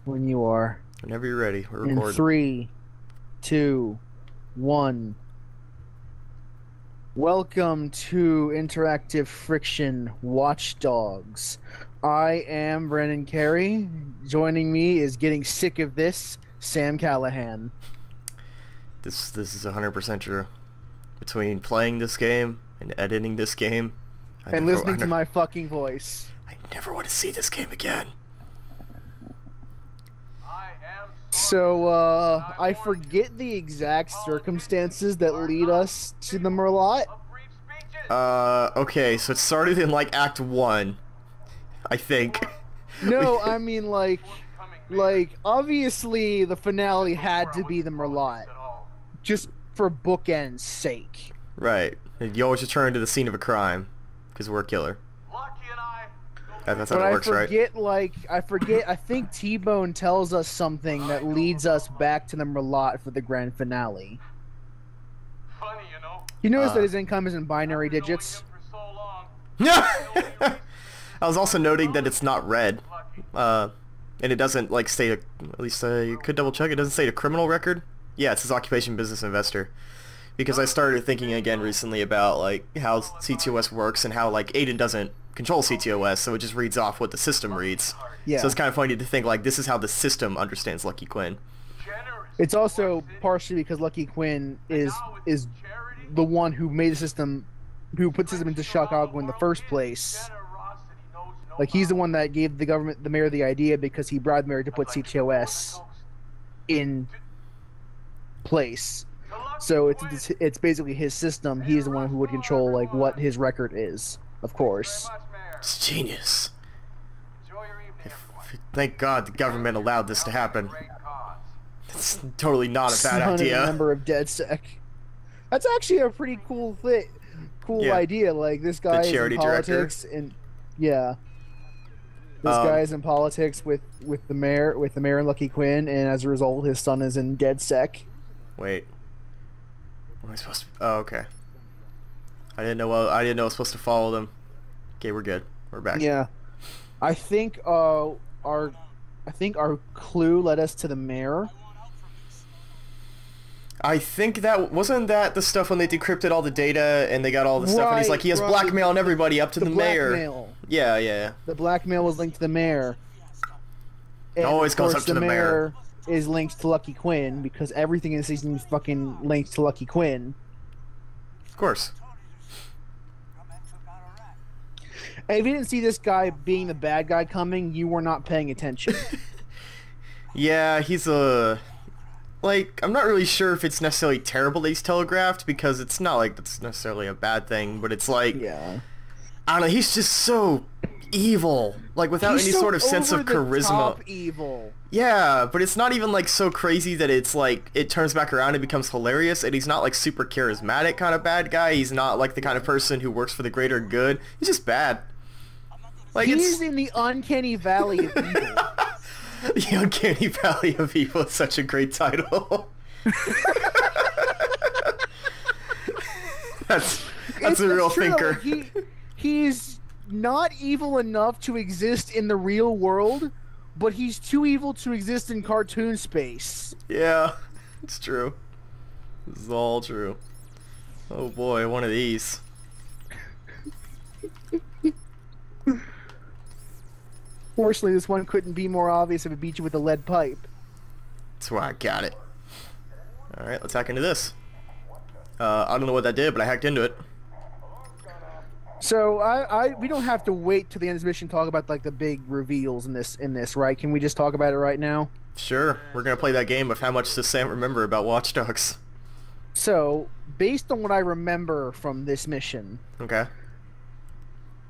When you are. Whenever you're ready, we're In recording. 3, 2, 1. Welcome to Interactive Friction Watchdogs. I am Brennan Carey. Joining me is getting sick of this, Sam Callahan. This is 100% true. Between playing this game and editing this game, And listening to my fucking voice. I never want to see this game again. So, I forget the exact circumstances that lead us to the Merlaut. Okay, so it started in, like, Act 1, I think. No, I mean, like, obviously the finale had to be the Merlaut. Just for bookend's sake. Right. You always return to the scene of a crime, because we're a killer. That's how it works, right? I think T-Bone tells us something that leads us back to the Merlaut for the grand finale. Funny, you know. You notice that his income is in binary digits? I was also noting that it's not red. And it doesn't, like, state at least, you could double check, it doesn't state a criminal record? Yeah, it says occupation business investor. Because I started thinking again recently about, like, how CTOS works and how, like, Aiden doesn't control CTOS, so it just reads off what the system reads. Yeah. So it's kind of funny to think, like, this is how the system understands Lucky Quinn. It's also partially because Lucky Quinn is the one who made the system, who put the system into Chicago in the first place. Like, he's the one that gave the mayor the idea because he bribed the mayor to put CTOS in place. So it's basically his system. He's the one who would control, like, what his record is, of course. It's genius. Thank God the government allowed this to happen. It's totally not a bad idea. A member of DedSec. That's actually a pretty cool idea. Like, this guy is in politics, and this guy is in politics with the mayor and Lucky Quinn, and as a result, his son is in DedSec. Wait. What am I supposed to... Oh, okay. I didn't know I was supposed to follow them. Okay, we're good. We're back. Yeah. I think our clue led us to the mayor. I think wasn't that the stuff when they decrypted all the data and they got all the stuff, and he's like, he has blackmailing everybody up to the mayor. Blackmail. Yeah. The blackmail was linked to the mayor. It always goes up to the mayor. Is linked to Lucky Quinn because everything in the season is fucking linked to Lucky Quinn. Of course. And if you didn't see this guy being the bad guy coming, you were not paying attention. Yeah, he's like, I'm not really sure if it's necessarily terrible that he's telegraphed, because it's not like that's necessarily a bad thing, but it's like, yeah, I don't know, he's just so evil, like, without any sort of sense of charisma. Top evil. Yeah, but it's not even, like, so crazy that it's like it turns back around and becomes hilarious, and he's not, like, super charismatic kind of bad guy. He's not like the kind of person who works for the greater good. He's just bad. Like, he's in the Uncanny Valley of evil. The Uncanny Valley of Evil is such a great title. That's a real thinker. Like, he's not evil enough to exist in the real world, but he's too evil to exist in cartoon space. Yeah, it's true. This is all true. Oh boy, one of these. Fortunately, this one couldn't be more obvious if it beat you with a lead pipe. That's why I got it. Alright, let's hack into this. I don't know what that did, but I hacked into it. So we don't have to wait till the end of this mission to talk about, like, the big reveals in this, right? Can we just talk about it right now? Sure. We're gonna play that game of how much does Sam remember about Watch Dogs. So, based on what I remember from this mission, okay,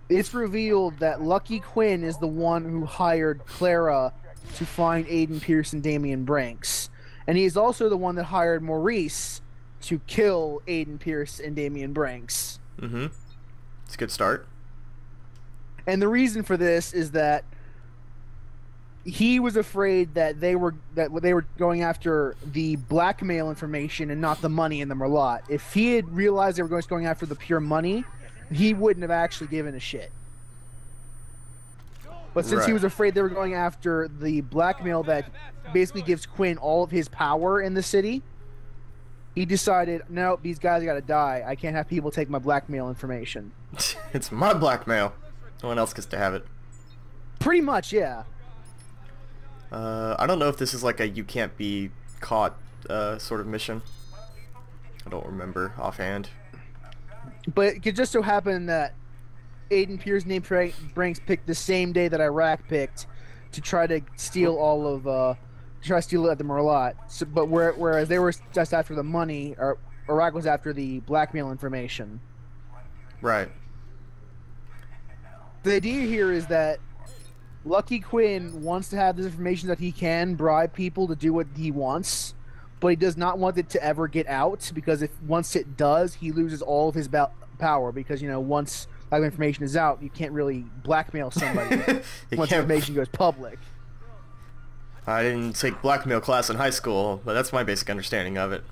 it's revealed that Lucky Quinn is the one who hired Clara to find Aiden Pierce and Damian Branks. And he's also the one that hired Maurice to kill Aiden Pierce and Damian Branks. Mm-hmm. It's a good start. And the reason for this is that he was afraid that they were going after the blackmail information and not the money in the Merlaut. If he had realized they were going after the pure money, he wouldn't have actually given a shit. But since he Right. was afraid they were going after the blackmail that basically gives Quinn all of his power in the city, he decided, no, these guys got to die. I can't have people take my blackmail information. It's my blackmail. No one else gets to have it. Pretty much, yeah. I don't know if this is like a you can't be caught sort of mission. I don't remember offhand. But it could just so happen that Aiden Pierce name Branks picked the same day that Iraq picked to try to steal all of try to steal it at the Merlaut. So, but whereas they were just after the money, or Iraq was after the blackmail information. Right. The idea here is that Lucky Quinn wants to have this information that he can bribe people to do what he wants, but he does not want it to ever get out, because if once it does, he loses all of his power, because, you know, once that information is out, you can't really blackmail somebody once information goes public. I didn't take blackmail class in high school, but that's my basic understanding of it.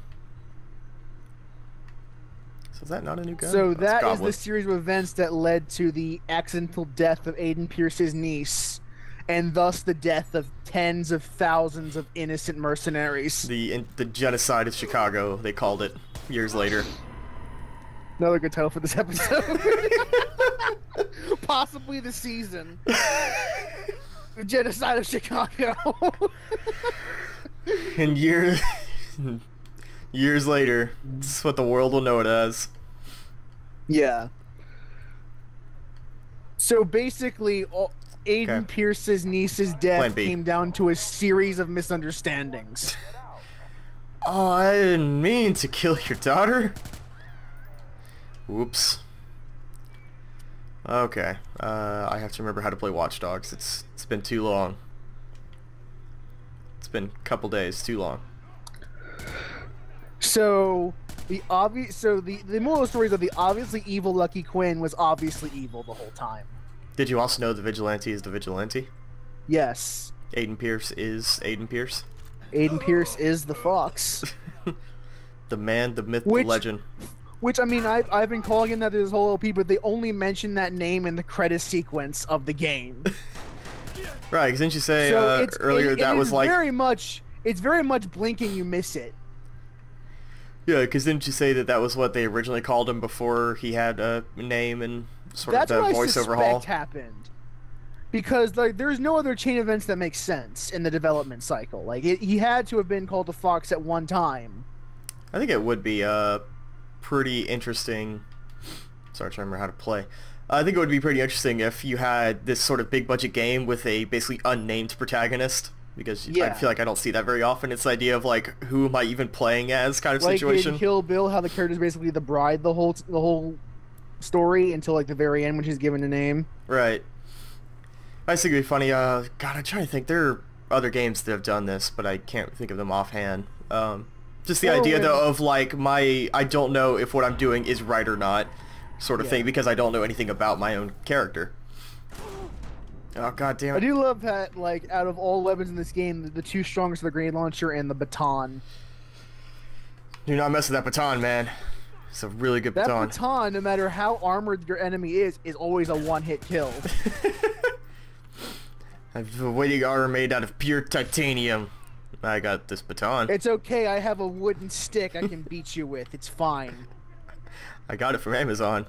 So is that not a new gun? So That's that is Goblin. the series of events that led to the accidental death of Aiden Pierce's niece, and thus the death of tens of thousands of innocent mercenaries. The genocide of Chicago, they called it years later. Another good title for this episode. Possibly the season. The genocide of Chicago. And years later, this is what the world will know it as. Yeah. So basically, Aiden Okay. Pierce's niece's Plan death B. came down to a series of misunderstandings. Oh, I didn't mean to kill your daughter. Whoops. Okay. I have to remember how to play Watch Dogs. It's been too long. It's been a couple days too long. So the moral of the story is that the obviously evil Lucky Quinn was obviously evil the whole time. Did you also know the vigilante is the vigilante? Yes. Aiden Pierce is Aiden Pierce. Aiden Pierce is the fox. The man, the myth, Which- the legend. Which, I mean, I've been calling him that this whole LP, but they only mention that name in the credit sequence of the game. Right, because didn't you say So earlier that was like... it's very much blinking you miss it. Yeah, because didn't you say that was what they originally called him before he had a name and sort That's of the what I voice overhaul? suspect happened. Because like there's no other chain events that make sense in the development cycle. Like he had to have been called the Fox at one time. I think it would be pretty interesting. Sorry, I'm trying to remember how to play. I think it would be pretty interesting if you had this sort of big budget game with a basically unnamed protagonist, because I Yeah. feel like I don't see that very often. It's the idea of like, who am I even playing as kind of Like situation. in Kill Bill, how the character's basically the bride the whole story until like the very end when she's given a name. Right. I think it'd be funny. God, I'm trying to think. There are other games that have done this, but I can't think of them offhand. Just the Or idea when- though of like I don't know if what I'm doing is right or not, sort of Yeah. thing, because I don't know anything about my own character. Oh god damn I it! do love that, like, out of all weapons in this game, the two strongest are the grenade launcher and the baton. Do not mess with that baton, man. It's a really good That baton. baton, no matter how armored your enemy is always a one-hit kill. I've a weighting armor made out of pure titanium. I got this baton. It's okay, I have a wooden stick I can beat you with. It's fine. I got it from Amazon.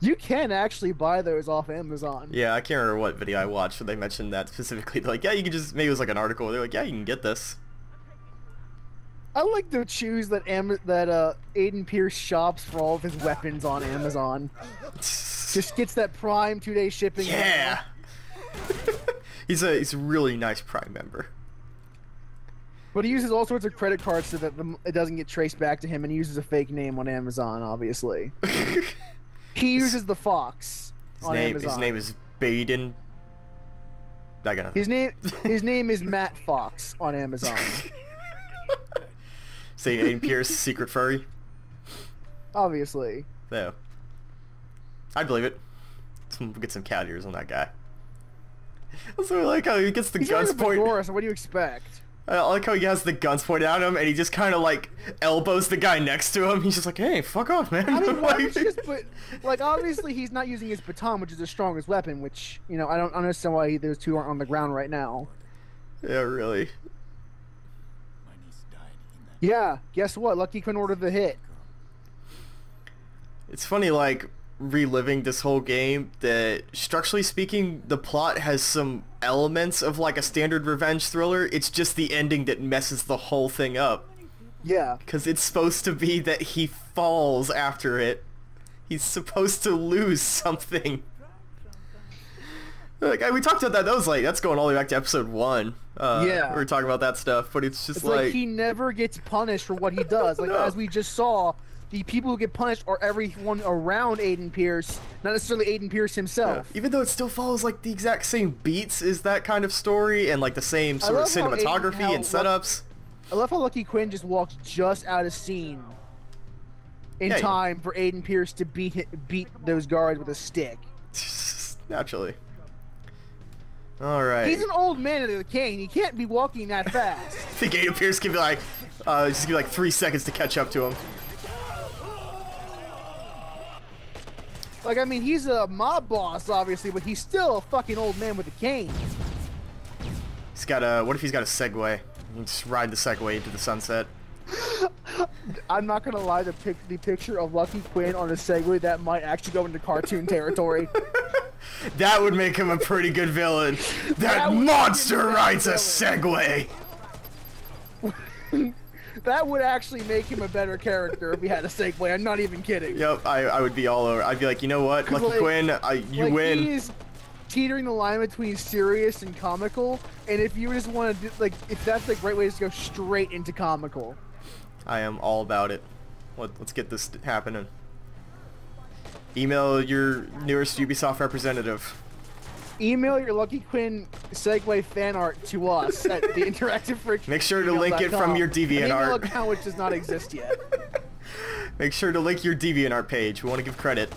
You can actually buy those off Amazon. Yeah, I can't remember what video I watched where they mentioned that specifically. They're like, yeah, you can just, maybe it was like an article. They're like, yeah, you can get this. I like to choose that Aiden Pierce shops for all of his weapons on Amazon. Just gets that Prime 2-day shipping. Yeah. he's a really nice Prime member. But he uses all sorts of credit cards so that it doesn't get traced back to him, and he uses a fake name on Amazon, obviously. He uses the Fox on Amazon. His name is Baden. I got nothing. His name is Matt Fox on Amazon. Say Aiden Pierce, secret furry. Obviously. Yeah. I'd believe it. Get some cat ears on that guy. Also, I like how he gets the He's guns not a pointed. fedora, so what do you expect? I like how he has the guns pointed at him, and he just kind of like elbows the guy next to him. He's just like, "Hey, fuck off, man!" I mean, why don't you just put like obviously he's not using his baton, which is the strongest weapon. Which I don't understand why those two aren't on the ground right now. Yeah, really. Yeah, guess what? Lucky Quinn ordered the hit. It's funny, like, reliving this whole game, that structurally speaking, the plot has some elements of like a standard revenge thriller. It's just the ending that messes the whole thing up. Yeah. Because it's supposed to be that he falls after it. He's supposed to lose something. Like, we talked about that. That was like, that's going all the way back to episode 1. Yeah. We were talking about that stuff, but it's just It's like he never gets punished for what he does. Like, No. as we just saw, the people who get punished are everyone around Aiden Pierce, not necessarily Aiden Pierce himself. Even though it still follows like the exact same beats as that kind of story, and like the same sort of love how cinematography and setups. I love how Lucky Quinn just walks just out of scene in Yeah, time for Aiden Pierce to beat those guards with a stick. Naturally. Alright. He's an old man with a cane. He can't be walking that fast. I think Aiden Pierce can be like, just give you like 3 seconds to catch up to him. Like, I mean, he's a mob boss, obviously, but he's still a fucking old man with a cane. He's got a, what if he's got a Segway? You can just ride the Segway into the sunset. I'm not gonna lie, the picture of Lucky Quinn on a Segway, that might actually go into cartoon territory. That would make him a pretty good villain. That would monster make him a rides a villain. Segway! That would actually make him a better character if he had a Segway. I'm not even kidding. Yep, I would be all over. I'd be like, you know what, Lucky like- Quinn, you like, win. He is teetering the line between serious and comical, and if you just want to do, like, if that's the great way to go straight into comical. I am all about it. Let's get this happening. Email your nearest Ubisoft representative. Email your Lucky Quinn Segway fan art to us at the Interactive Friction. Make sure to link it from your An DeviantArt. email account which does not exist yet. Make sure to link your DeviantArt page. We want to give credit.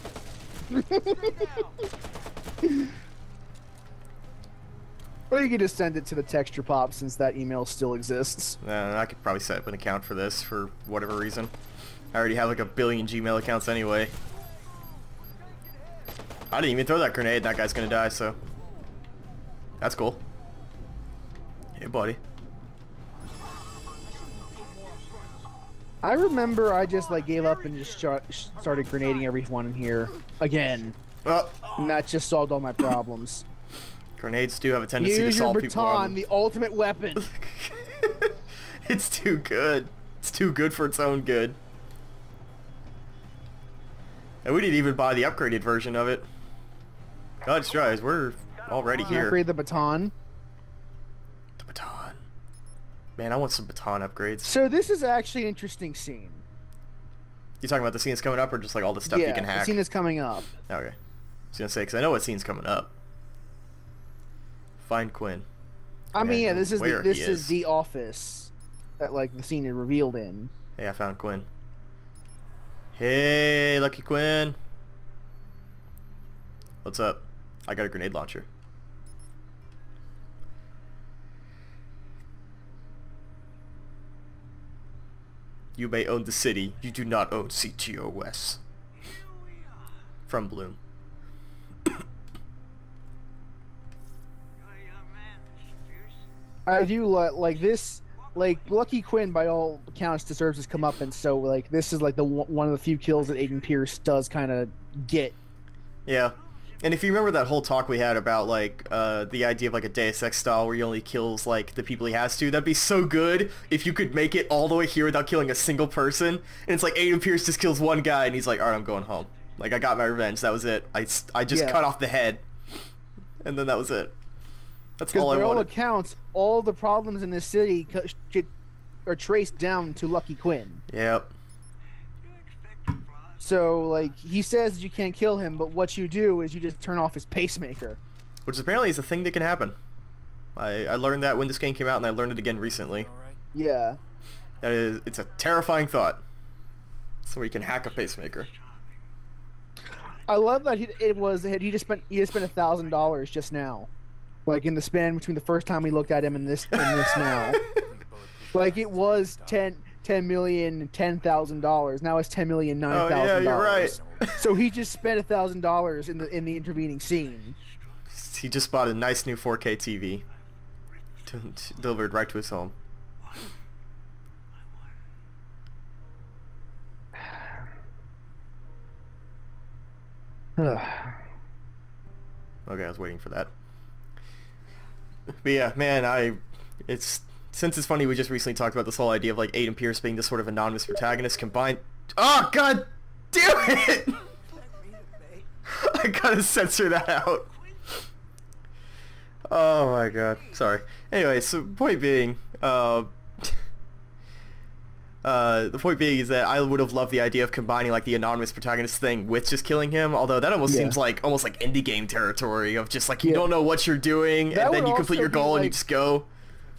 Or you can just send it to the Texture Pop since that email still exists. I could probably set up an account for this for whatever reason. I already have like 1 billion Gmail accounts anyway. I didn't even throw that grenade. That guy's gonna die, so that's cool. Hey, buddy. I remember I just like gave up and just started grenading everyone in here again, Well, and that just solved all my problems. grenades do have a tendency to Use your solve people baton, the ultimate weapon. It's too good. It's too good for its own good. And we didn't even buy the upgraded version of it. God's tries, we're already here. Upgrade the baton. The baton. Man, I want some baton upgrades. So this is actually an interesting scene. You talking about the scenes coming up, or just like all the stuff Yeah, you can the hack? scene is coming up. Okay. I was gonna say, because I know what scene's coming up. Find Quinn. I mean, yeah, this is Where the, he this is the office that like the scene is revealed in. Hey, I found Quinn. Hey, Lucky Quinn. What's up? I got a grenade launcher. You may own the city. You do not own CTOS. From Bloom. I do like this. Like Lucky Quinn, by all accounts, deserves his comeuppance. So like this is like the one of the few kills that Aiden Pierce does kind of get. Yeah. And if you remember that whole talk we had about like the idea of like a Deus Ex style where he only kills like the people he has to, that'd be so good if you could make it all the way here without killing a single person. And it's like Aiden Pierce just kills one guy and he's like, alright, I'm going home. Like, I got my revenge. That was it. I just cut off the head. And then that was it. That's all I Because by all wanted. accounts, all the problems in this city are traced down to Lucky Quinn. Yep. So, like, he says you can't kill him, but what you do is you just turn off his pacemaker. Which apparently is a thing that can happen. I learned that when this game came out, and I learned it again recently. Yeah. It's a terrifying thought. So you can hack a pacemaker. I love that he just spent $1,000 just now, like in the span between the first time we looked at him and this now. Like it was 10 million $10,000. Now it's 10 million $9,000. Oh yeah, you're right. So he just spent $1,000 in the intervening scene. He just bought a nice new 4K TV, delivered right to his home. Okay, I was waiting for that. But yeah, man, since it's funny, we just recently talked about this whole idea of like Aiden Pierce being this sort of anonymous protagonist combined. Oh god damn it! I gotta censor that out. Oh my god, sorry. Anyway, so point being, the point being is that I would have loved the idea of combining like the anonymous protagonist thing with just killing him, although that almost seems like almost like indie game territory of just like you don't know what you're doing and then you complete your goal and you just go.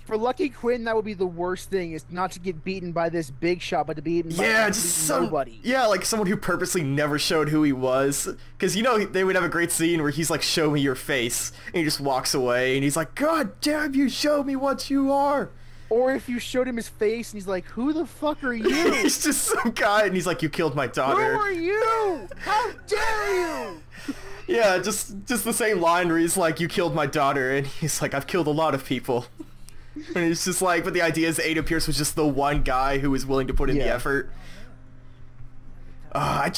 For Lucky Quinn, that would be the worst thing, is not to get beaten by this big shot, but to be beaten by nobody. Yeah, like someone who purposely never showed who he was. Because, you know, they would have a great scene where he's like, show me your face. And he just walks away and he's like, God damn you, show me what you are. Or if you showed him his face and he's like, who the fuck are you? He's just some guy and he's like, you killed my daughter. Who are you? How dare you? Yeah, just the same line where he's like, you killed my daughter. And he's like, I've killed a lot of people. And it's just like, but the idea is Aiden Pierce was just the one guy who was willing to put in the effort. I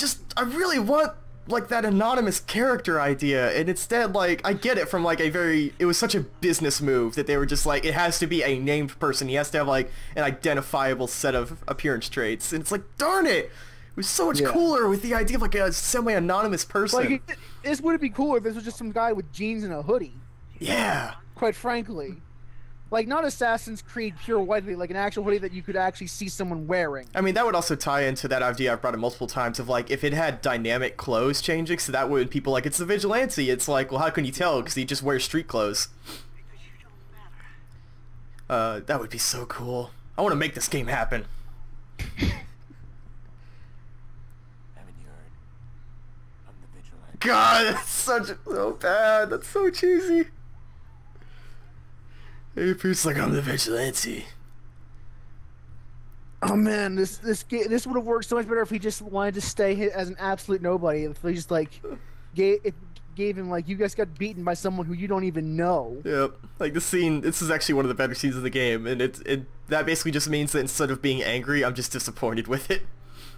really want like that anonymous character idea, and instead, like, I get it from like it was such a business move that they were just like, it has to be a named person, he has to have like an identifiable set of appearance traits, and it's like, darn it, it was so much cooler with the idea of like a semi-anonymous person. Like, this would be cooler if this was just some guy with jeans and a hoodie. Yeah. Quite frankly. Like, not Assassin's Creed pure white hoodie, like an actual hoodie that you could actually see someone wearing. I mean, that would also tie into that idea I've brought it multiple times of, like, if it had dynamic clothes changing, so that way when people like, it's the vigilante, it's like, well, how can you tell? Because he just wears street clothes. That would be so cool. I want to make this game happen. God, that's so bad. That's so cheesy. It feels like I'm the vigilante. Oh man, this would have worked so much better if he just wanted to stay as an absolute nobody. If he just like gave him like, you guys got beaten by someone who you don't even know. Yep. Like this scene, this is actually one of the better scenes of the game, and that basically just means that instead of being angry, I'm just disappointed with it.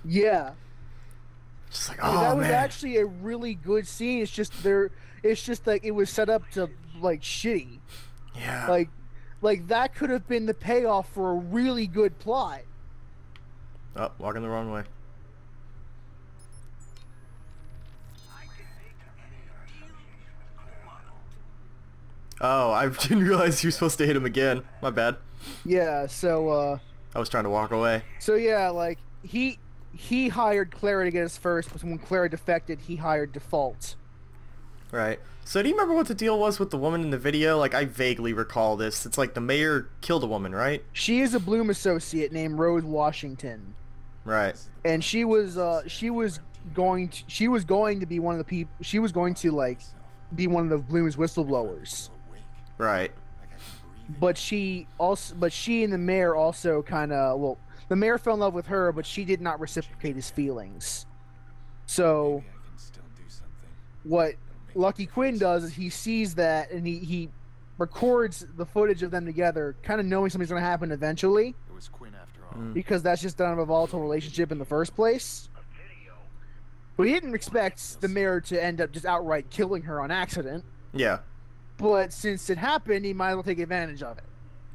Yeah. Just like, oh that was man. actually a really good scene. It's just like it was set up to like shitty. Yeah. Like that could have been the payoff for a really good plot. Oh, walking the wrong way. Oh, I didn't realize you were supposed to hit him again. My bad. Yeah, so I was trying to walk away. So yeah, like he hired Clara to get us first, but when Clara defected, he hired Default. Right. So do you remember what the deal was with the woman in the video? Like, I vaguely recall this. It's like the mayor killed a woman, right? She is a Bloom associate named Rose Washington. Right. And she was going to be one of the people. She was going to like be one of the Bloom's whistleblowers. Right. But she and the mayor also kind of, well, the mayor fell in love with her, but she did not reciprocate his feelings. So what Lucky Quinn does is he sees that and he records the footage of them together, kind of knowing something's going to happen eventually. It was Quinn after all. Because that's just done of a volatile relationship in the first place. But he didn't expect the mayor to end up just outright killing her on accident. Yeah. But since it happened, he might as well take advantage of it.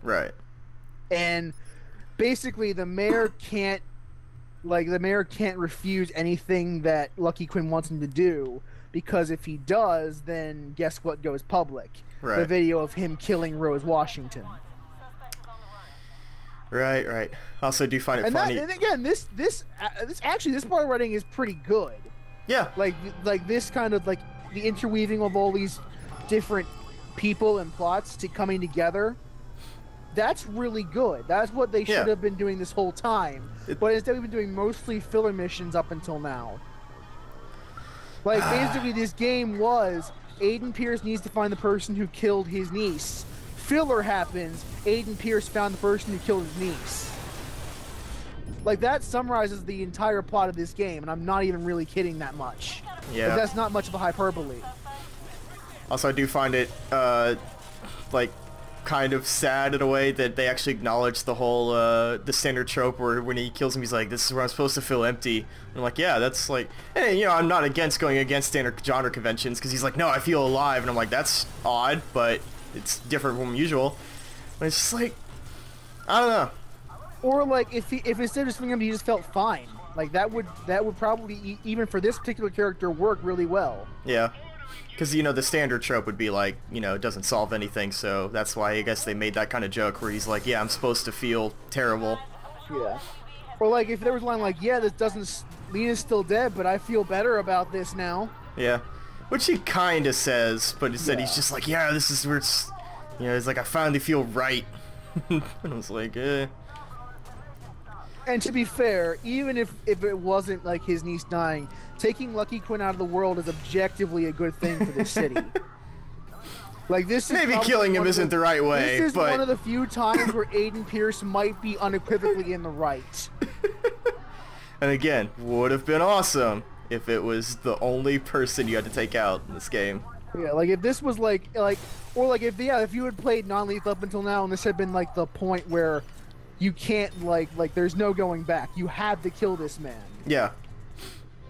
Right. And basically the mayor can't refuse anything that Lucky Quinn wants him to do, because if he does, then guess what goes public? Right. The video of him killing Rose Washington. Right. Also, do you find it funny? And again, this part of writing is pretty good. Yeah. Like this kind of like the interweaving of all these different people and plots coming together. That's really good. That's what they should have been doing this whole time. But instead, we've been doing mostly filler missions up until now. Like, basically, this game was Aiden Pierce needs to find the person who killed his niece. filler happens, Aiden Pierce found the person who killed his niece. Like, that summarizes the entire plot of this game, and I'm not even really kidding that much. Yeah. Like, that's not much of a hyperbole. Also, I do find it, like, kind of sad in a way that they actually acknowledge the whole, the standard trope where when he kills him, he's like, this is where I'm supposed to feel empty. And I'm like, yeah, that's like, hey, you know, I'm not against going against standard genre conventions, because he's like, no, I feel alive. And I'm like, that's odd, but it's different from usual. But it's just like, I don't know. Or like if instead of just feeling empty, he just felt fine. Like that would probably even for this particular character work really well. Yeah, because you know the standard trope would be like, you know, it doesn't solve anything, so that's why I guess they made that kind of joke where he's like, yeah, I'm supposed to feel terrible. Yeah. Or like if there was a line like, yeah, this doesn't, Lena's still dead, but I feel better about this now. Yeah, which he kind of says, but instead he's just like, yeah, this is where it's, you know, it's like I finally feel right. And I was like, eh. And to be fair, even if it wasn't like his niece dying, taking Lucky Quinn out of the world is objectively a good thing for this city. Like this is maybe killing him isn't the right way, this is but one of the few times where Aiden Pierce might be unequivocally in the right. And again, would have been awesome if it was the only person you had to take out in this game. Yeah, like if this was like or like if you had played non-lethal up until now and this had been like the point where you can't like there's no going back. You have to kill this man. Yeah,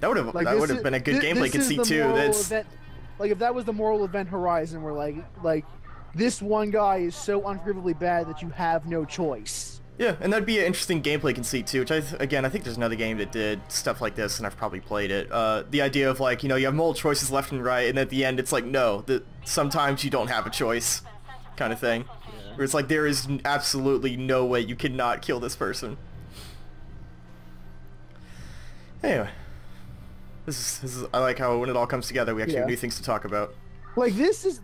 that would have been a good gameplay conceit too. That's like if that was the moral event horizon, where like this one guy is so unforgivably bad that you have no choice. Yeah, and that'd be an interesting gameplay conceit too. Which I think there's another game that did stuff like this, and I've probably played it. The idea of like, you know, you have multiple choices left and right, and at the end it's like, no, sometimes you don't have a choice, kind of thing. Where it's like there is absolutely no way you cannot kill this person. Anyway, this is I like how when it all comes together, we actually have new things to talk about. Like this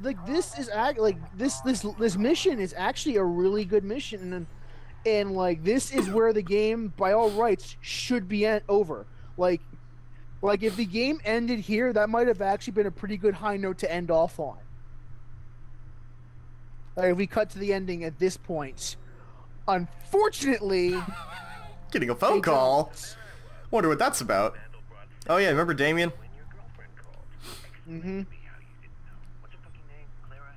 mission is actually a really good mission, and like this is where the game, by all rights, should be over. Like if the game ended here, that might have actually been a pretty good high note to end off on. Like if we cut to the ending at this point, unfortunately, getting a phone call. Wonder what that's about. Oh yeah, remember Damien? Mm-hmm. What's her fucking name? Clara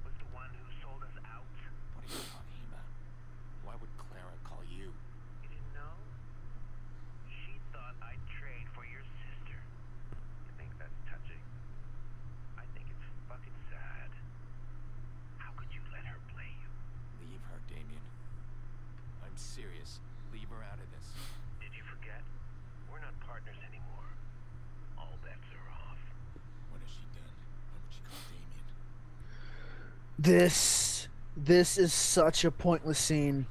was the one who sold us out. What are you talking about? Why would Clara call you? You didn't know? She thought I'd trade for your sister. You think that's touching? I think it's fucking sad. How could you let her play you? Leave her, Damien. I'm serious. Leave her out of this. Did you forget? We're not partners anymore. All bets are off. What has she done? Why would she call Damien? This is such a pointless scene.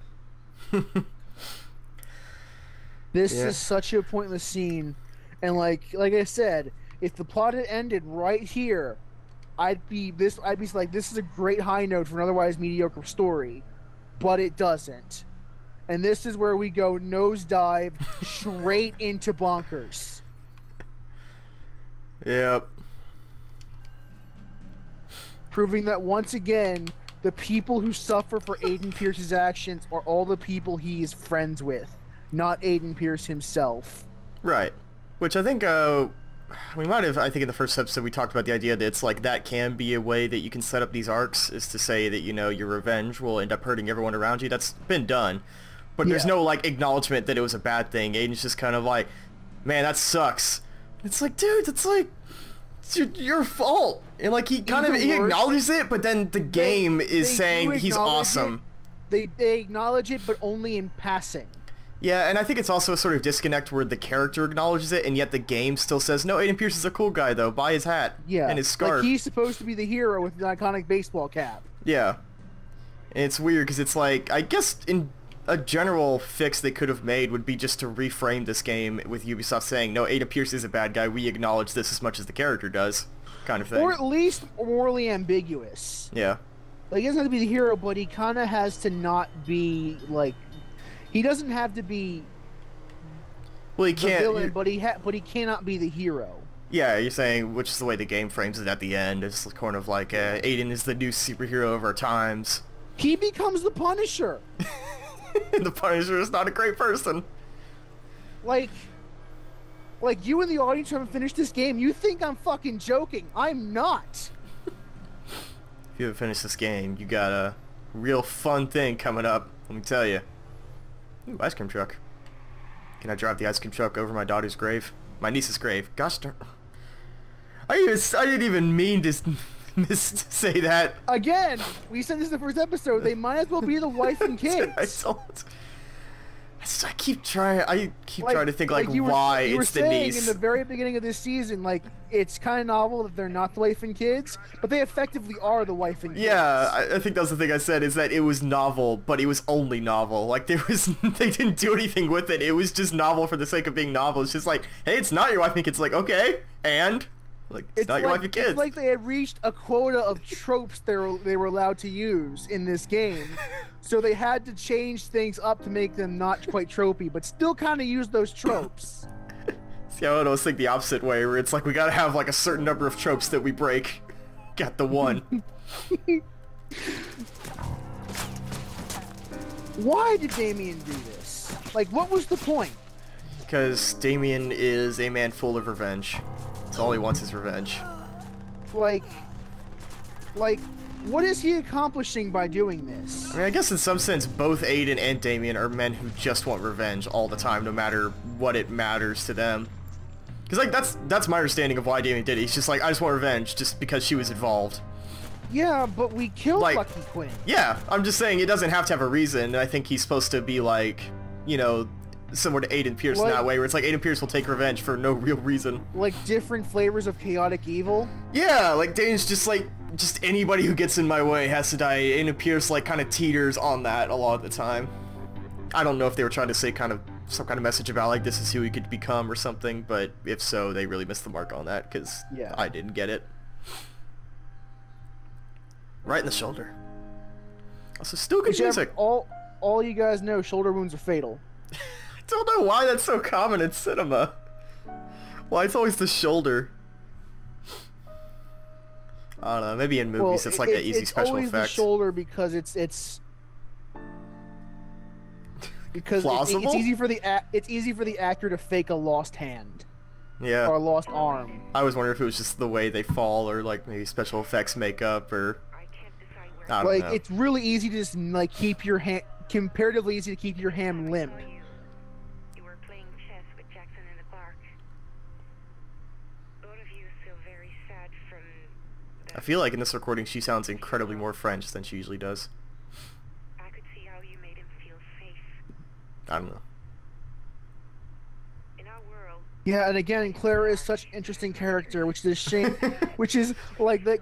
This is such a pointless scene, and like I said, if the plot had ended right here, I'd be like, this is a great high note for an otherwise mediocre story, but it doesn't. And this is where we go nosedive straight into bonkers. Yep. Proving that once again, the people who suffer for Aiden Pierce's actions are all the people he is friends with, not Aiden Pierce himself. Right. Which I think we might have, I think in the first episode we talked about the idea that it's like that can be a way that you can set up these arcs, is to say that, you know, your revenge will end up hurting everyone around you. That's been done. But there's no like acknowledgement that it was a bad thing. Aiden's just kind of like, man, that sucks. It's like, dude, it's like, it's your fault. And like he acknowledges it, but then the game is saying he's awesome. They acknowledge it, but only in passing. Yeah, and I think it's also a sort of disconnect where the character acknowledges it, and yet the game still says, no, Aiden Pierce is a cool guy, though. Buy his hat and his scarf. Like he's supposed to be the hero with the iconic baseball cap. Yeah. And it's weird, because it's like, I guess in a general fix they could have made would be just to reframe this game with Ubisoft saying, no, Aiden Pierce is a bad guy. We acknowledge this as much as the character does, kind of thing. Or at least morally ambiguous. Yeah. Like, he doesn't have to be the hero, but he kind of has to not be, like... He doesn't have to be the villain, but he cannot be the hero. Yeah, you're saying, which is the way the game frames it at the end. It's kind of like, Aiden is the new superhero of our times. He becomes the Punisher. The Punisher is not a great person. Like you in the audience haven't finished this game. You think I'm fucking joking. I'm not. If you haven't finished this game, you got a real fun thing coming up. Let me tell you. Ooh, ice cream truck. Can I drive the ice cream truck over my daughter's grave? My niece's grave. Gosh darn. I didn't even mean to say that. Again, we said this in the first episode. They might as well be the wife and kids. I keep trying to think like why you were it's the saying niece. In the very beginning of this season, like it's kind of novel that they're not the wife and kids, but they effectively are the wife and kids. Yeah, I think that's the thing I said, is that it was novel, but it was only novel. Like they didn't do anything with it. It was just novel for the sake of being novel. It's just like, hey, it's not your wife and kids. Like, okay, and like it's not your wife and kids. It's like they had reached a quota of tropes they were allowed to use in this game, so they had to change things up to make them not quite tropey, but still kind of use those tropes. See, I almost think the opposite way, where it's like we gotta have like a certain number of tropes that we break. Got the one. Why did Damien do this? Like, what was the point? Because Damien is a man full of revenge. That's all he wants is revenge. Like, what is he accomplishing by doing this? I mean, I guess in some sense, both Aiden and Damien are men who just want revenge all the time, no matter what it matters to them. Because, like, that's my understanding of why Damien did it. He's just like, I just want revenge, just because she was involved. Yeah, but we killed Like, Lucky Quinn. Yeah, I'm just saying it doesn't have to have a reason, and I think he's supposed to be like, you know, similar to Aiden Pierce in that way, where it's like Aiden Pierce will take revenge for no real reason. Like different flavors of chaotic evil? Yeah, like Dane's just like, just anybody who gets in my way has to die. Aiden Pierce like kind of teeters on that a lot of the time. I don't know if they were trying to say kind of some kind of message about like this is who he could become or something, but if so, they really missed the mark on that, because yeah. I didn't get it. Right in the shoulder. Also, still good music. All you guys know, shoulder wounds are fatal. I don't know why that's so common in cinema. Why it's always the shoulder. I don't know, maybe in movies it's like an easy special effect. It's always the shoulder because it's plausible? it's easy for the actor to fake a lost hand. Yeah. Or a lost arm. I was wondering if it was just the way they fall, or like maybe special effects makeup, or I don't know. It's really easy to just like keep your hand, comparatively easy to keep your hand limp. You were playing chess with Jackson in the park. Both of you feel very sad from I feel like in this recording she sounds incredibly more French than she usually does. I could see how you made him feel safe. I don't know. In our world. Yeah, and again, Clara is such an interesting character, which is a shame, which is like the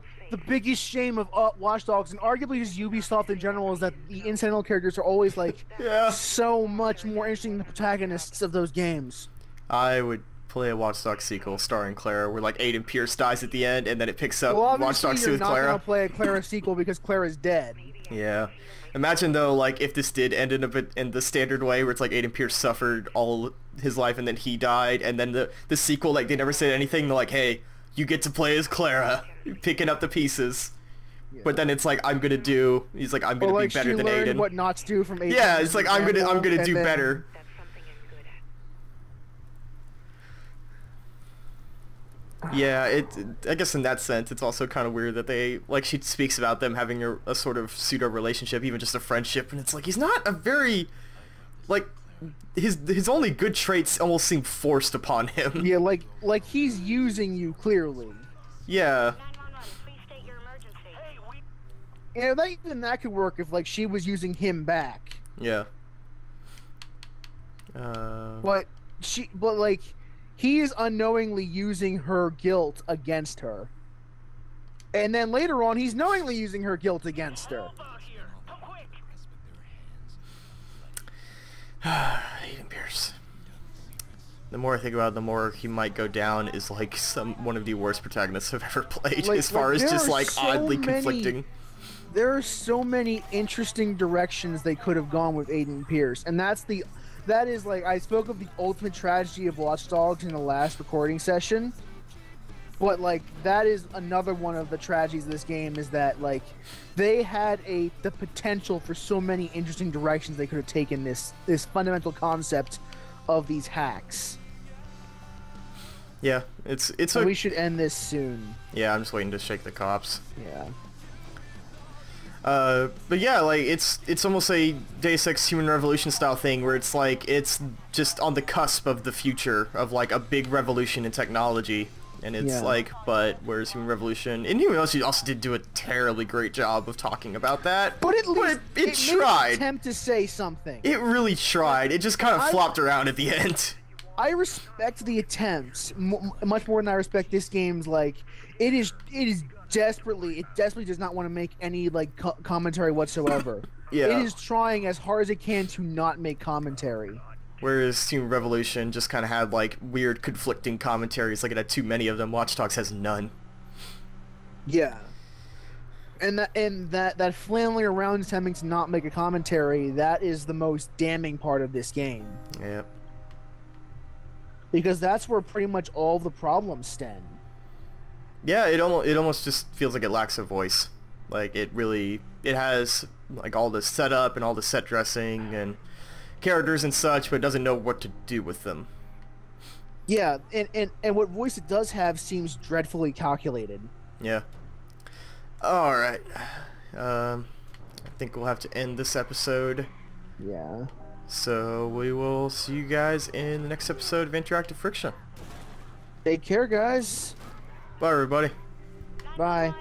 biggest shame of Watch Dogs, and arguably just Ubisoft in general, is that the incidental characters are always like so much more interesting than the protagonists of those games. I would play a Watch Dogs sequel starring Clara, where like Aiden Pierce dies at the end, and then it picks up Watch Dogs 2 with Clara. You're not gonna play a Clara sequel because Clara's dead. Yeah. Imagine though, like if this did end in the standard way, where it's like Aiden Pierce suffered all his life and then he died, and then the sequel, like they never said anything. They're like, hey, you get to play as Clara, picking up the pieces. Yeah. But then it's like he's like, I'm gonna be better than Aiden. What not to do from Aiden. Yeah, it's like I'm gonna do better. Yeah, I guess in that sense, it's also kind of weird that they, like, she speaks about them having a sort of pseudo relationship, even just a friendship, and it's like he's not a very, like, his only good traits almost seem forced upon him. Yeah, like he's using you clearly. Yeah. Yeah, that could work if like she was using him back. Yeah. But like he is unknowingly using her guilt against her. And then later on he's knowingly using her guilt against her. Aiden Pierce. The more I think about it, the more he might go down is like one of the worst protagonists I've ever played, as far as just like oddly conflicting. There are so many interesting directions they could have gone with Aiden Pierce, and that is like, I spoke of the ultimate tragedy of Watch Dogs in the last recording session. But like that is another one of the tragedies of this game is that like they had the potential for so many interesting directions they could have taken this fundamental concept of these hacks. Yeah, it's So we should end this soon. Yeah, I'm just waiting to shake the cops. Yeah. But yeah, like it's almost a Deus Ex Human Revolution style thing where it's like it's just on the cusp of the future of like a big revolution in technology, and it's like, but whereas Human Revolution, and Human Revolution also did do a terribly great job of talking about that. But at least it tried. Made an attempt to say something. It really tried. It just kind of flopped around at the end. I respect the attempts much more than I respect this game's like it desperately does not want to make any like commentary whatsoever. Yeah. It is trying as hard as it can to not make commentary. Whereas Human Revolution just kind of had like weird conflicting commentaries, like it had too many of them. Watch Dogs has none. Yeah. And that flailing around attempting to not make a commentary, that is the most damning part of this game. Yep. Because that's where pretty much all the problems stem. Yeah, it almost just feels like it lacks a voice. Like it has like all the setup and all the set dressing and characters and such, but it doesn't know what to do with them. Yeah, and what voice it does have seems dreadfully calculated. Yeah. All right. I think we'll have to end this episode. Yeah. So we will see you guys in the next episode of Interactive Friction. Take care, guys. Bye, everybody. Bye.